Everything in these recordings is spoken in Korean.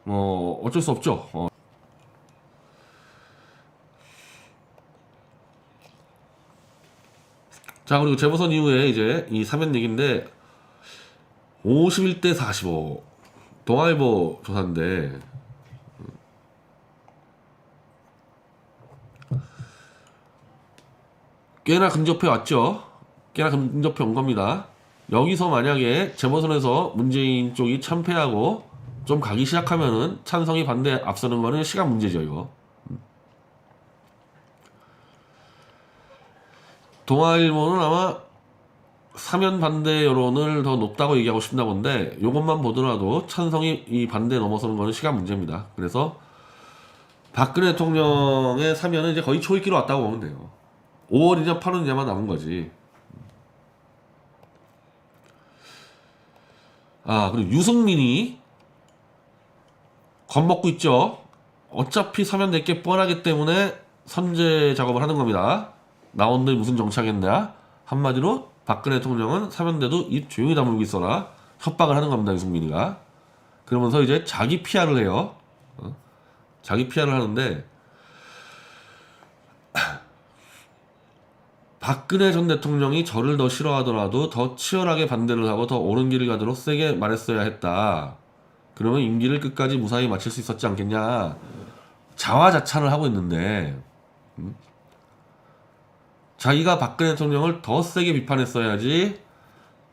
어쩔 수 없죠. 자, 그리고 재보선 이후에 이제 이 사면 얘기인데 51대 45 동아일보 조사인데 꽤나 근접해 왔죠. 꽤나 근접해 온 겁니다. 여기서 만약에 재보선에서 문재인 쪽이 참패하고 좀 가기 시작하면은 찬성이 반대 앞서는 거는 시간 문제죠, 이거. 동아일보는 아마 사면 반대 여론을 더 높다고 얘기하고 싶나 본데 요것만 보더라도 찬성이 이 반대 넘어서는 거는 시간 문제입니다. 그래서 박근혜 대통령의 사면은 이제 거의 초읽기로 왔다고 보면 돼요. 5월이냐 8월이냐만 남은 거지. 아, 그리고 유승민이 겁먹고 있죠. 어차피 사면 될 게 뻔하기 때문에 선제 작업을 하는 겁니다. 나온들 무슨 정치하겠냐. 한마디로 박근혜 대통령은 사면돼도 입 조용히 다물고 있어라 협박을 하는 겁니다. 유승민이가. 그러면서 이제 자기 PR을 해요. 자기 PR을 하는데 박근혜 전 대통령이 저를 더 싫어하더라도 더 치열하게 반대를 하고 더 옳은 길을 가도록 세게 말했어야 했다. 그러면 임기를 끝까지 무사히 마칠 수 있었지 않겠냐. 자화자찬을 하고 있는데 자기가 박근혜 대통령을 더 세게 비판했어야지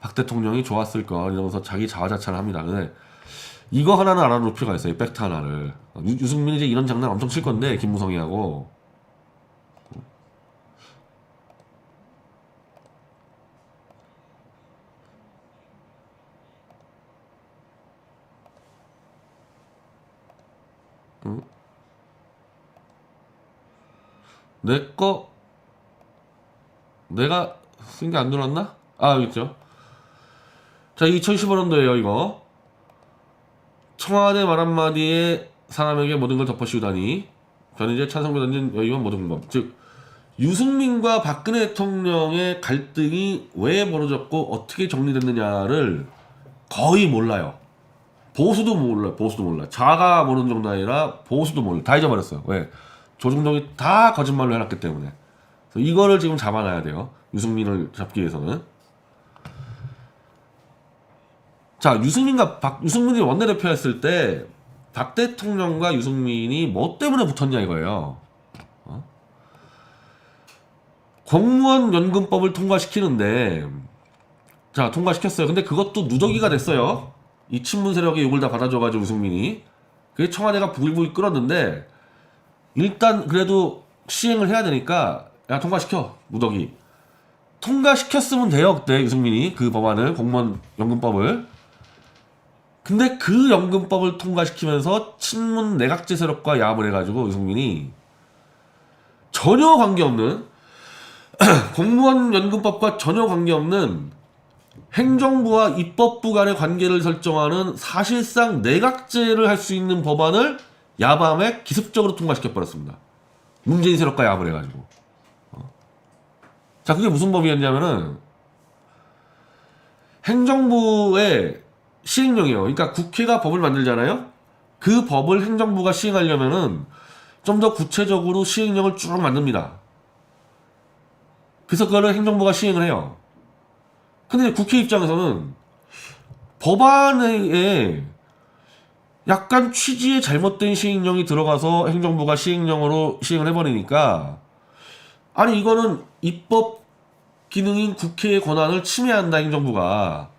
박 대통령이 좋았을 거 이러면서 자기 자화자찬을 합니다. 근데 이거 하나는 알아놓을 필요가 있어요. 팩트 하나를. 유승민이 이제 이런 장난 엄청 칠 건데 김무성이하고 내가 쓴 게 안 들어왔나? 아, 여기 있죠. 자, 2015년도에요, 이거. 청와대 말 한마디에 사람에게 모든 걸 덮어씌우다니. 저는 이제 찬성표 던진 여의원 모든 법. 즉, 유승민과 박근혜 대통령의 갈등이 왜 벌어졌고 어떻게 정리됐느냐를 거의 몰라요. 보수도 몰라요. 보수도 몰라. 자가 모르는 정도 아니라 보수도 몰라. 다 잊어버렸어요. 왜? 조중동이 다 거짓말로 해놨기 때문에. 그래서 이거를 지금 잡아놔야 돼요. 유승민을 잡기 위해서는. 자, 유승민이 원내대표였을 때 박 대통령과 유승민이 뭐 때문에 붙었냐 이거예요. 공무원 연금법을 통과시키는데 자, 통과시켰어요. 근데 그것도 누더기가 됐어요. 이 친문 세력의 욕을 다 받아줘가지고 유승민이. 그게 청와대가 부글부글 끓었는데 일단 그래도 시행을 해야 되니까 야, 통과시켜. 누더기. 통과시켰으면 돼요. 그때 유승민이 그 법안을 공무원 연금법을. 근데 그 연금법을 통과시키면서 친문 내각제 세력과 야합을 해가지고 유승민이 전혀 관계없는 공무원 연금법과 전혀 관계없는 행정부와 입법부 간의 관계를 설정하는 사실상 내각제를 할 수 있는 법안을 야밤에 기습적으로 통과시켜버렸습니다. 문재인 세력과 야합을 해가지고. 자, 그게 무슨 법이었냐면은 행정부의 시행령이에요. 그러니까 국회가 법을 만들잖아요. 그 법을 행정부가 시행하려면은 좀 더 구체적으로 시행령을 쭉 만듭니다. 그래서 그거를 행정부가 시행을 해요. 근데 국회 입장에서는 법안에 약간 취지에 잘못된 시행령이 들어가서 행정부가 시행령으로 시행을 해버리니까 아니 이거는 입법 기능인 국회의 권한을 침해한다 행정부가.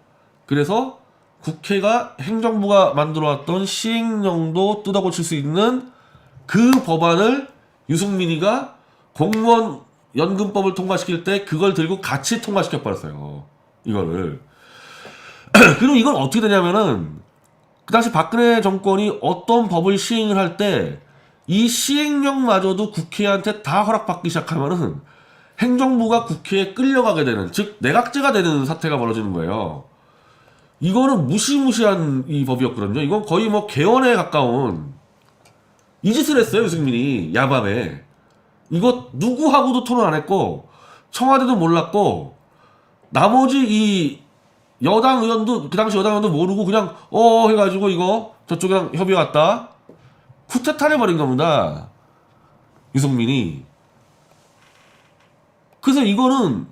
그래서 국회가 행정부가 만들어왔던 시행령도 뜯어고칠 수 있는 그 법안을 유승민이가 공무원 연금법을 통과시킬 때 그걸 들고 같이 통과시켜버렸어요. 이거를. 그리고 이건 어떻게 되냐면은 그 당시 박근혜 정권이 어떤 법을 시행을 할 때 이 시행령마저도 국회한테 다 허락받기 시작하면은 행정부가 국회에 끌려가게 되는, 즉 내각제가 되는 사태가 벌어지는 거예요. 이거는 무시무시한 이 법이었거든요. 이건 거의 뭐 개헌에 가까운 이 짓을 했어요. 유승민이 야밤에. 이거 누구하고도 토론 안 했고 청와대도 몰랐고 나머지 이 여당 의원도 그 당시 여당 의원도 모르고 그냥 해가지고 이거 저쪽이랑 협의 왔다 쿠데타를 해버린 겁니다. 유승민이. 그래서 이거는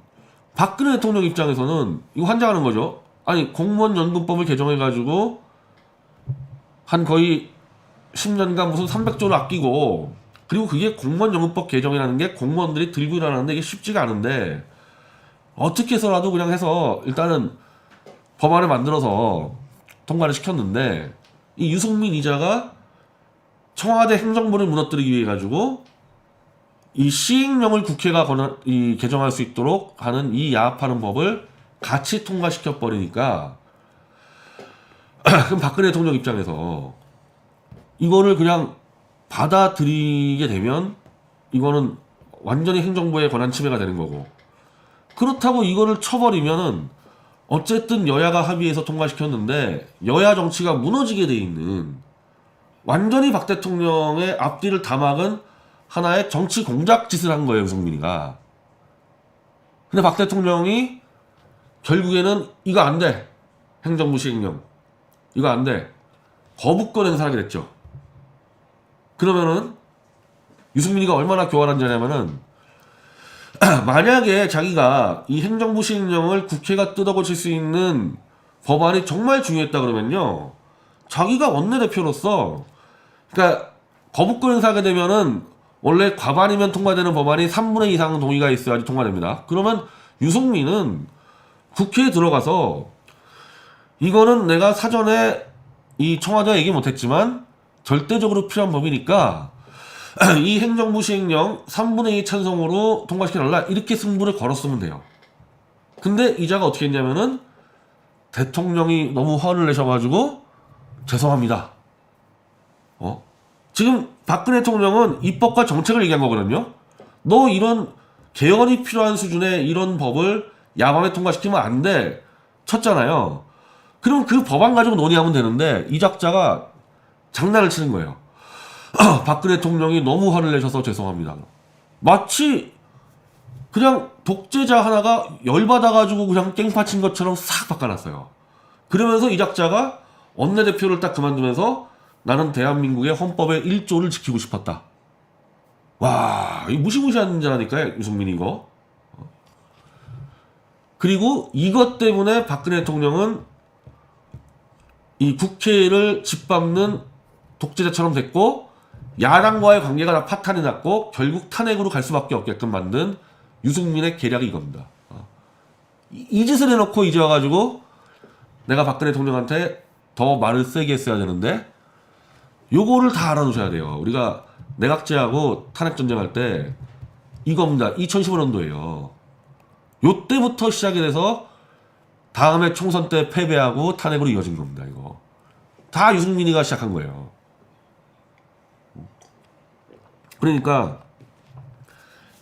박근혜 대통령 입장에서는 이거 환장하는 거죠. 아니 공무원 연금법을 개정해가지고 한 거의 10년간 무슨 300조를 아끼고 그리고 그게 공무원 연금법 개정이라는 게 공무원들이 들고 일하는데 이게 쉽지가 않은데 어떻게 해서라도 그냥 해서 일단은 법안을 만들어서 통과를 시켰는데 이 유승민 이자가 청와대 행정부를 무너뜨리기 위해 가지고 이 시행령을 국회가 개정할 수 있도록 하는 이 야합하는 법을 같이 통과시켜 버리니까 그럼 박근혜 대통령 입장에서 이거를 그냥 받아들이게 되면 이거는 완전히 행정부의 권한 침해가 되는 거고 그렇다고 이거를 쳐버리면은 어쨌든 여야가 합의해서 통과시켰는데 여야 정치가 무너지게 돼 있는 완전히 박 대통령의 앞뒤를 다 막은 하나의 정치 공작 짓을 한 거예요, 유승민이가. 근데 박 대통령이 결국에는 이거 안 돼. 행정부 시행령. 이거 안 돼. 거부권 행사하게 됐죠. 그러면은 유승민이가 얼마나 교활한 자냐면은 만약에 자기가 이 행정부 시행령을 국회가 뜯어고칠 수 있는 법안이 정말 중요했다 그러면요. 자기가 원내대표로서 그러니까 거부권 행사하게 되면은 원래 과반이면 통과되는 법안이 3분의 2 이상 동의가 있어야지 통과됩니다. 그러면 유승민은 국회에 들어가서 이거는 내가 사전에 이 청와대와 얘기 못했지만 절대적으로 필요한 법이니까 이 행정부 시행령 3분의 2 찬성으로 통과시켜달라 이렇게 승부를 걸었으면 돼요. 근데 이자가 어떻게 했냐면은 대통령이 너무 화를 내셔가지고 죄송합니다. 지금 박근혜 대통령은 입법과 정책을 얘기한 거거든요. 너 이런 개헌이 필요한 수준의 이런 법을 야밤에 통과시키면 안 돼. 쳤잖아요. 그럼 그 법안 가지고 논의하면 되는데 이 작자가 장난을 치는 거예요. 박근혜 대통령이 너무 화를 내셔서 죄송합니다. 마치 그냥 독재자 하나가 열받아가지고 그냥 깽판친 것처럼 싹 바꿔놨어요. 그러면서 이 작자가 원내대표를 딱 그만두면서 나는 대한민국의 헌법의 1조를 지키고 싶었다. 와, 이 무시무시한 자라니까요, 유승민이 이거. 그리고 이것 때문에 박근혜 대통령은 이 국회를 짓밟는 독재자처럼 됐고 야당과의 관계가 다 파탄이 났고 결국 탄핵으로 갈 수밖에 없게끔 만든 유승민의 계략이 이겁니다. 이 짓을 해놓고 이제 와가지고 내가 박근혜 대통령한테 더 말을 세게 했어야 되는데 요거를 다 알아두셔야 돼요. 우리가 내각제하고 탄핵전쟁할 때 이겁니다. 2015년도에요. 요때부터 시작이 돼서 다음에 총선 때 패배하고 탄핵으로 이어진 겁니다. 이거 다 유승민이가 시작한 거예요. 그러니까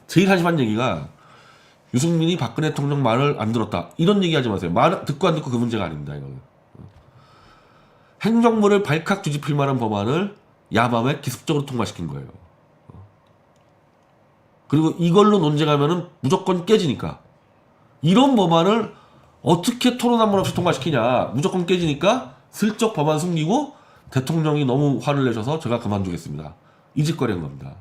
제일 한심한 얘기가 유승민이 박근혜 대통령 말을 안 들었다 이런 얘기 하지 마세요. 말 듣고 안 듣고 그 문제가 아닙니다. 이거는 행정부를 발칵 뒤집힐 만한 법안을 야밤에 기습적으로 통과시킨 거예요. 그리고 이걸로 논쟁하면은 무조건 깨지니까 이런 법안을 어떻게 토론 한 번 없이 통과시키냐. 무조건 깨지니까 슬쩍 법안 숨기고 대통령이 너무 화를 내셔서 제가 그만두겠습니다. 이 짓거리 한 겁니다.